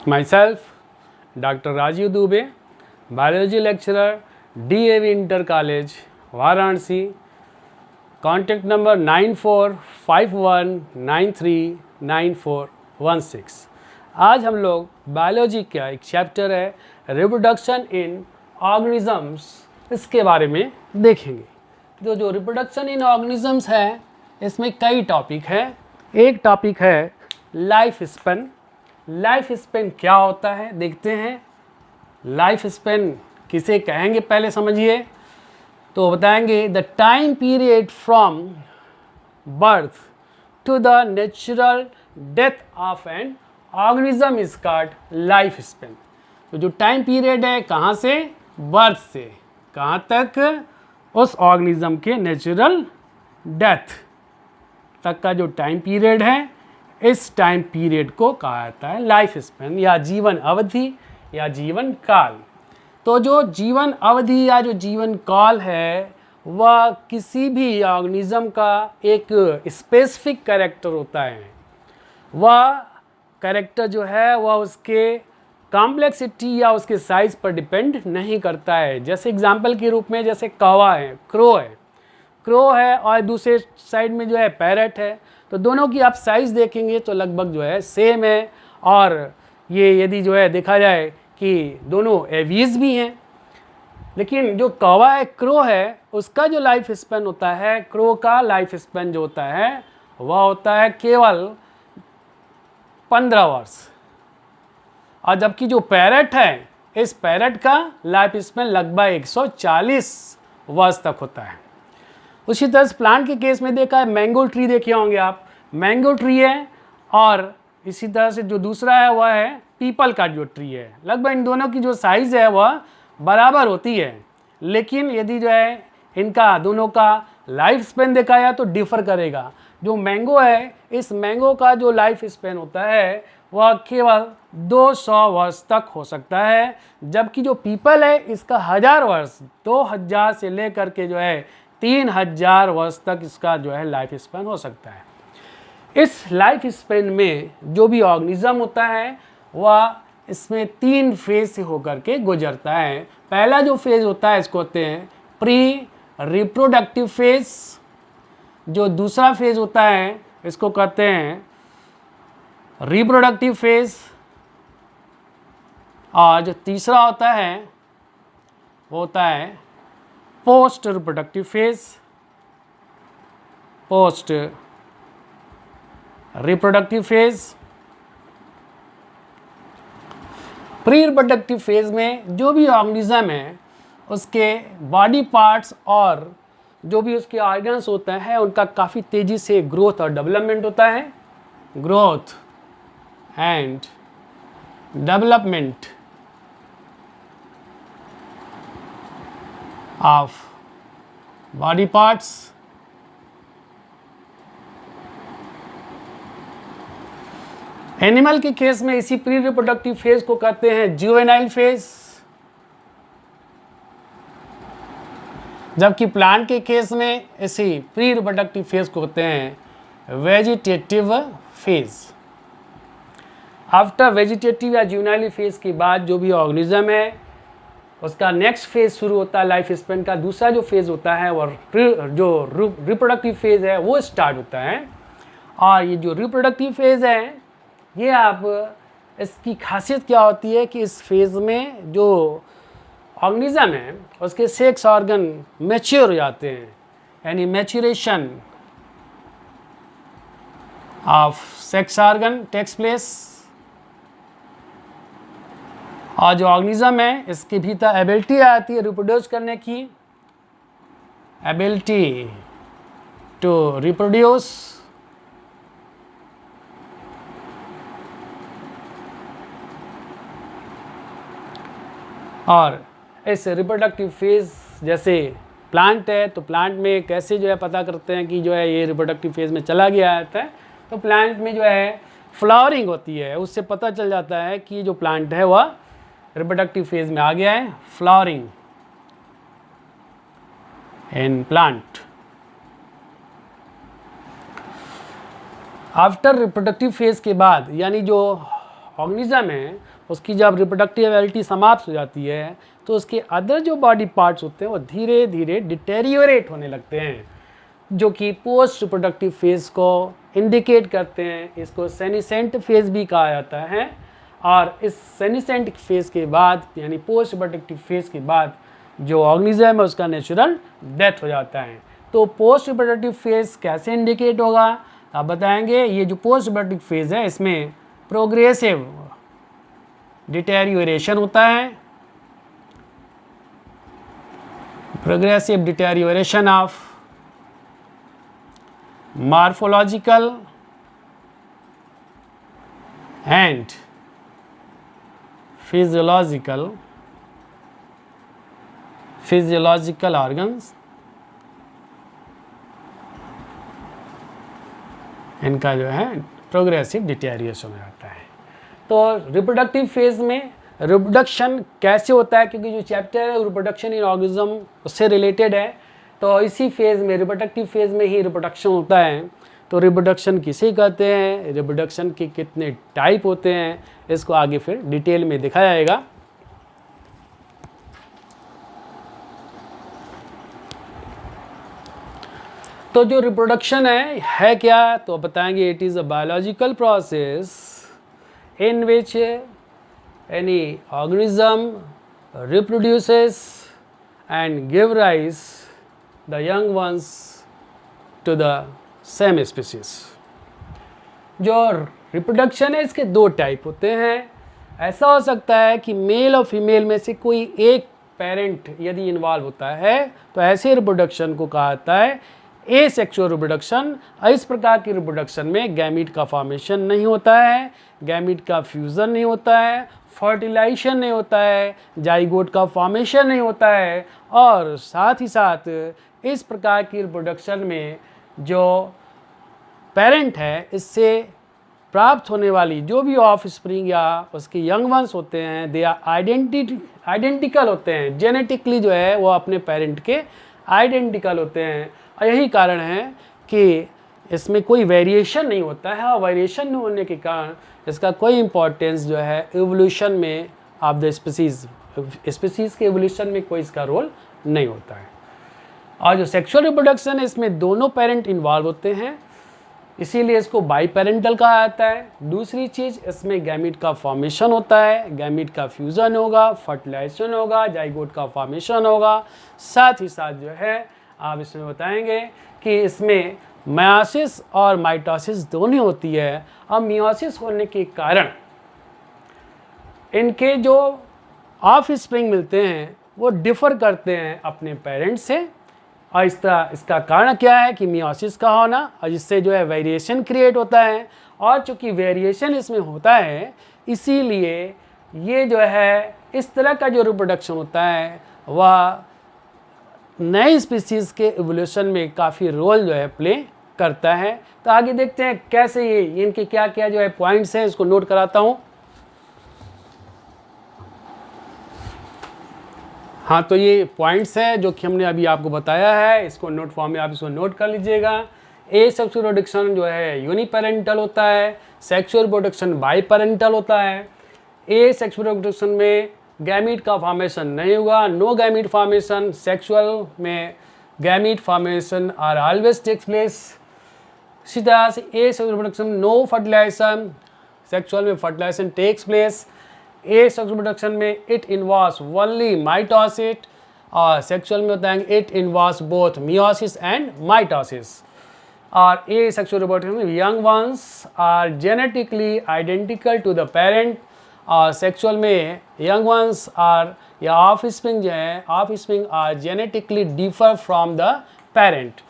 myself, Dr. Rajiv Dubey, biology lecturer, DAV Inter College, Varanasi. Contact number 9451939416। आज हम लोग biology का एक चैप्टर है रिप्रोडक्शन इन ऑर्गेनिजम्स, इसके बारे में देखेंगे। तो जो रिप्रोडक्शन इन ऑर्गेनिजम्स है इसमें कई टॉपिक है। एक टॉपिक है लाइफ स्पेन। लाइफ स्पेन क्या होता है देखते हैं। लाइफ स्पेन किसे कहेंगे पहले समझिए। तो बताएंगे the time period from birth to the natural death of an organism is called life span. तो जो टाइम पीरियड है कहाँ से, बर्थ से कहाँ तक, उस ऑर्गेनिज्म के नेचुरल डेथ तक का जो टाइम पीरियड है, इस टाइम पीरियड को कहा जाता है लाइफ स्पेन या जीवन अवधि या जीवन काल। तो जो जीवन अवधि या जो जीवन काल है वह किसी भी ऑर्गेनिज्म का एक स्पेसिफिक कैरेक्टर होता है। वह कैरेक्टर जो है वह उसके कॉम्प्लेक्सिटी या उसके साइज़ पर डिपेंड नहीं करता है। जैसे एग्जांपल के रूप में जैसे कौवा है, क्रो है और दूसरे साइड में जो है पैरट है, तो दोनों की आप साइज़ देखेंगे तो लगभग जो है सेम है। और ये यदि जो है देखा जाए कि दोनों एवियस भी हैं, लेकिन जो कौवा है, क्रो है, उसका जो लाइफ स्पेन होता है, क्रो का लाइफ स्पेन जो होता है वह होता है केवल 15 वर्ष। और जबकि जो पैरट है, इस पैरट का लाइफ स्पेन लगभग 140 वर्ष तक होता है। उसी तरह से प्लांट के केस में देखा है, मैंगो ट्री देखे होंगे आप, मैंगो ट्री है और इसी तरह से जो दूसरा है वह है पीपल का जो ट्री है। लगभग इन दोनों की जो साइज़ है वह बराबर होती है, लेकिन यदि जो है इनका दोनों का लाइफ स्पेन देखा जाए तो डिफ़र करेगा। जो मैंगो है, इस मैंगो का जो लाइफ स्पेन होता है वह केवल 200 वर्ष तक हो सकता है, जबकि जो पीपल है इसका 1000 वर्ष, 2000 से लेकर के जो है 3000 वर्ष तक इसका जो है लाइफ स्पेन हो सकता है। इस लाइफ स्पेन में जो भी ऑर्गेनिज्म होता है वह इसमें 3 फेज से होकर के गुजरता है। पहला जो फेज होता है इसको कहते हैं प्री रिप्रोडक्टिव फेज। जो दूसरा फेज होता है इसको कहते हैं रिप्रोडक्टिव फेज। और जो तीसरा होता है वो होता है post reproductive phase. Post reproductive phase. Pre reproductive phase में जो भी ऑर्गेनिज्म है उसके बॉडी पार्ट्स और जो भी उसके ऑर्गन्स होते हैं उनका काफ़ी तेज़ी से ग्रोथ और डेवलपमेंट होता है। Growth and development of body parts. Animal के केस में इसी प्री रिप्रोडक्टिव फेज को कहते हैं जुवेनाइल फेज, जबकि प्लांट के केस में इसी प्री रिप्रोडक्टिव फेज को कहते हैं वेजिटेटिव फेज। आफ्टर वेजिटेटिव या जुवेनाइल फेज के बाद जो भी ऑर्गेनिज्म है उसका नेक्स्ट फेज शुरू होता है लाइफ स्पेन का। दूसरा जो फेज होता है वह जो रिप्रोडक्टिव फेज है वो स्टार्ट होता है। और ये जो रिप्रोडक्टिव फेज है ये आप इसकी खासियत क्या होती है कि इस फेज़ में जो ऑर्गेनिज्म है उसके सेक्स ऑर्गन मैच्योर हो जाते हैं, यानी maturation of sex organ takes place. और जो ऑर्गेनिज्म है इसके भीतर एबिलिटी आती है रिप्रोड्यूस करने की, एबिलिटी टू रिप्रोड्यूस। और इस रिप्रोडक्टिव फेज़ जैसे प्लांट है तो प्लांट में कैसे जो है पता करते हैं कि जो है ये रिप्रोडक्टिव फेज़ में चला गया आता है, तो प्लांट में जो है फ्लावरिंग होती है, उससे पता चल जाता है कि जो प्लांट है वह रिप्रोडक्टिव फेज़ में आ गया है। Flowering in plant. After reproductive phase के बाद यानी जो ऑर्गेनिज्म है उसकी जब रिप्रोडक्टिव एबिलिटी समाप्त हो जाती है तो उसके अदर जो बॉडी पार्ट्स होते हैं वो धीरे धीरे डिटेरियोरेट होने लगते हैं, जो कि पोस्ट रिप्रोडक्टिव फेज़ को इंडिकेट करते हैं। इसको सेनिसेंट फेज़ भी कहा जाता है। और इस सेनिसेंट फेज़ के बाद यानी पोस्ट रिप्रोडक्टिव फेज़ के बाद जो ऑर्गेनिज्म है उसका नेचुरल डेथ हो जाता है। तो पोस्ट रिप्रोडक्टिव फेज़ कैसे इंडिकेट होगा आप बताएंगे। ये जो पोस्ट रिप्रोडक्टिव फेज़ है इसमें प्रोग्रेसिव डिटेरियोरेशन होता है, progressive deterioration of morphological and physiological organs, इनका जो है प्रोग्रेसिव डिटेरियोरेशन हो जाता है। तो रिप्रोडक्टिव फेज़ में रिप्रोडक्शन कैसे होता है, क्योंकि जो चैप्टर है रिप्रोडक्शन इन ऑर्गेनिज्म उससे रिलेटेड है, तो इसी फेज़ में रिप्रोडक्टिव फेज़ में ही रिप्रोडक्शन होता है। तो रिप्रोडक्शन किसे कहते हैं, रिप्रोडक्शन के कितने टाइप होते हैं, इसको आगे फिर डिटेल में दिखाया जाएगा। तो जो रिप्रोडक्शन है क्या, तो बताएंगे it is a biological process in which any organism reproduces and give rise the young ones to the same species. जो रिप्रोडक्शन है इसके दो टाइप होते हैं। ऐसा हो सकता है कि मेल और फीमेल में से कोई एक पेरेंट यदि इन्वॉल्व होता है तो ऐसे रिप्रोडक्शन को कहा जाता है एसेक्सुअल रिप्रोडक्शन। इस प्रकार की रिप्रोडक्शन में गैमीट का फॉर्मेशन नहीं होता है, गैमीट का फ्यूज़न नहीं होता है, फर्टिलाइजेशन नहीं होता है, जाइगोट का फॉर्मेशन नहीं होता है, और साथ ही साथ इस प्रकार की रिप्रोडक्शन में जो पेरेंट है इससे प्राप्त होने वाली जो भी ऑफ स्प्रिंग या उसके यंग वंस होते हैं दे आर आइडेंटिकल होते हैं, जेनेटिकली जो है वो अपने पेरेंट के आइडेंटिकल होते हैं। और यही कारण है कि इसमें कोई वेरिएशन नहीं होता है, और वेरिएशन नहीं होने के कारण इसका कोई इम्पोर्टेंस जो है एवोल्यूशन में ऑफ द स्पीसीज़ के एवोल्यूशन में कोई इसका रोल नहीं होता है। और जो सेक्सुअल रिप्रोडक्शन है इसमें दोनों पेरेंट इन्वॉल्व होते हैं, इसीलिए इसको बाई पेरेंटल कहा जाता है। दूसरी चीज़ इसमें गैमीट का फॉर्मेशन होता है, गैमीट का फ्यूज़न होगा, फर्टिलाइजेशन होगा, जाइगोट का फॉर्मेशन होगा। साथ ही साथ जो है आप इसमें बताएंगे कि इसमें मायोसिस और माइटोसिस दोनों होती है। और मियोसिस होने के कारण इनके जो ऑफ स्प्रिंग मिलते हैं वो डिफ़र करते हैं अपने पेरेंट्स से। और इसका कारण क्या है कि मियोसिस का होना, और जिससे जो है वेरिएशन क्रिएट होता है। और चूँकि वेरिएशन इसमें होता है इसीलिए ये जो है इस तरह का जो रिप्रोडक्शन होता है वह नए स्पीसीज़ के एवोल्यूशन में काफ़ी रोल जो है प्ले करता है। तो आगे देखते हैं कैसे ये इनके क्या क्या जो है पॉइंट्स हैं, इसको नोट कराता हूँ। हाँ, तो ये पॉइंट्स हैं जो कि हमने अभी आपको बताया है, इसको नोट फॉर्म में आप इसको नोट कर लीजिएगा। एसेक्सुअल रिप्रोडक्शन जो है यूनिपेरेंटल होता है, सेक्सुअल रिप्रोडक्शन बाईपेरेंटल होता है। एसेक्सुअल रिप्रोडक्शन में गैमीट का फॉर्मेशन नहीं होगा, नो गैमीट फॉर्मेशन। सेक्सुअल में gamete formation are always takes place. इसी तरह से asexual reproduction no fertilization, sexual में fertilization takes place. Asexual reproduction में इट इन्वॉल्व्स ओनली माइटोसिस, और सेक्सुअल में होता है it involves both meiosis and mitosis. और एसेक्सुअल रिप्रोडक्शन में young ones are genetically identical to the parent, और sexual में यंग वंस आर या ऑफ स्प्रिंग जो है offspring are genetically differ from the parent.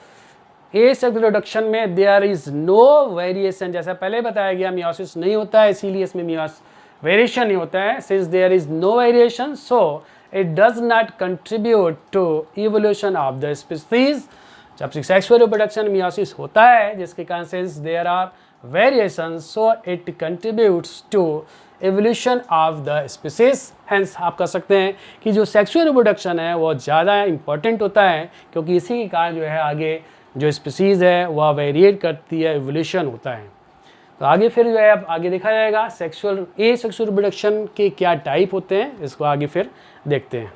Asexual reproduction में there is no variation, जैसा पहले बताया गया मियोसिस नहीं होता है, इसीलिए इसमें वेरिएशन नहीं होता है। Since there is no variation so it does not contribute to evolution of the species. जब सेक्सुअल रिप्रोडक्शन मियोसिस होता है जिसके कारण since there are variations so it contributes to evolution of the species. Hence आप कह सकते हैं कि जो सेक्सुअल रिप्रोडक्शन है वो ज़्यादा इंपॉर्टेंट होता है, क्योंकि इसी के कारण जो है आगे जो स्पीसीज़ है वह वेरिएट करती है, एवोल्यूशन होता है। तो आगे फिर जो है अब आगे देखा जाएगा सेक्सुअल रिप्रोडक्शन के क्या टाइप होते हैं, इसको आगे फिर देखते हैं।